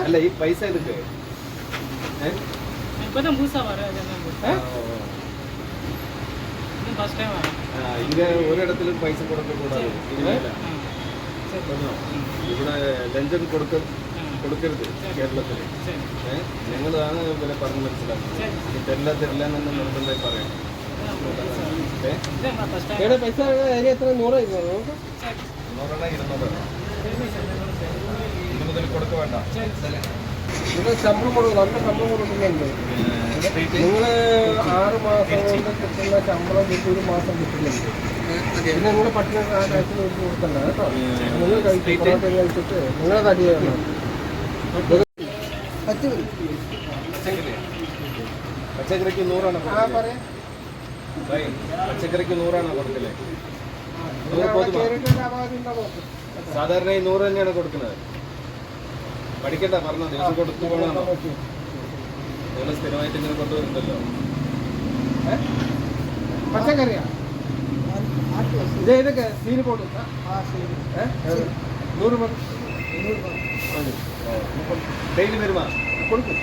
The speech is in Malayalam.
അല്ല ഈ പൈസ എതുക്ക് ഇങ്ങ ഒരിടത്തിലും പൈസ കൊടുക്കக்கூടാതെ ഇവിടെ ലഞ്ചം കൊടുക്കരുത് കേരളത്തിൽ. ഞങ്ങളാണ് ഇവരെ പറഞ്ഞ് മനസ്സിലാക്കുന്നത്. തരില്ല തരില്ല എന്ന് നിർബന്ധമായി പറയാം. പൈസ എത്ര 100 ഇന്ന് മുതൽ കൊടുക്ക വേണ്ട. ശമ്പളം കൊടുക്കും, നല്ല ശമ്പളം കൊടുക്കുന്നുണ്ട്. നിങ്ങൾ 6 മാസം കൊണ്ട് കിട്ടുന്ന ശമ്പളം 1 മാസം കിട്ടുന്നുണ്ട്. പിന്നെ നിങ്ങൾ പട്ടിണി കാശിന് വേണ്ടി കൊടുക്കണ്ട കേട്ടോ. നിങ്ങൾ കഴിച്ചിട്ട് നിങ്ങളെ തടിയാണ്. പച്ചക്കറിക്ക് 100 പച്ചക്കറിക്ക് 100 കൊടുക്കലേ? സാധാരണ ഈ 100 തന്നെയാണ് കൊടുക്കുന്നത്. പഠിക്കണ്ട പറഞ്ഞോ, ദിവസം കൊടുത്തു പോകണോ? നിങ്ങൾ സ്ഥിരമായിട്ട് ഇങ്ങനെ കൊണ്ടുവരുന്നുണ്ടല്ലോ. പച്ചക്കറിയാ ഇതൊക്കെ സീന് പോടും. 100 ഡെയിലി വരുമാ കൊടുക്കും.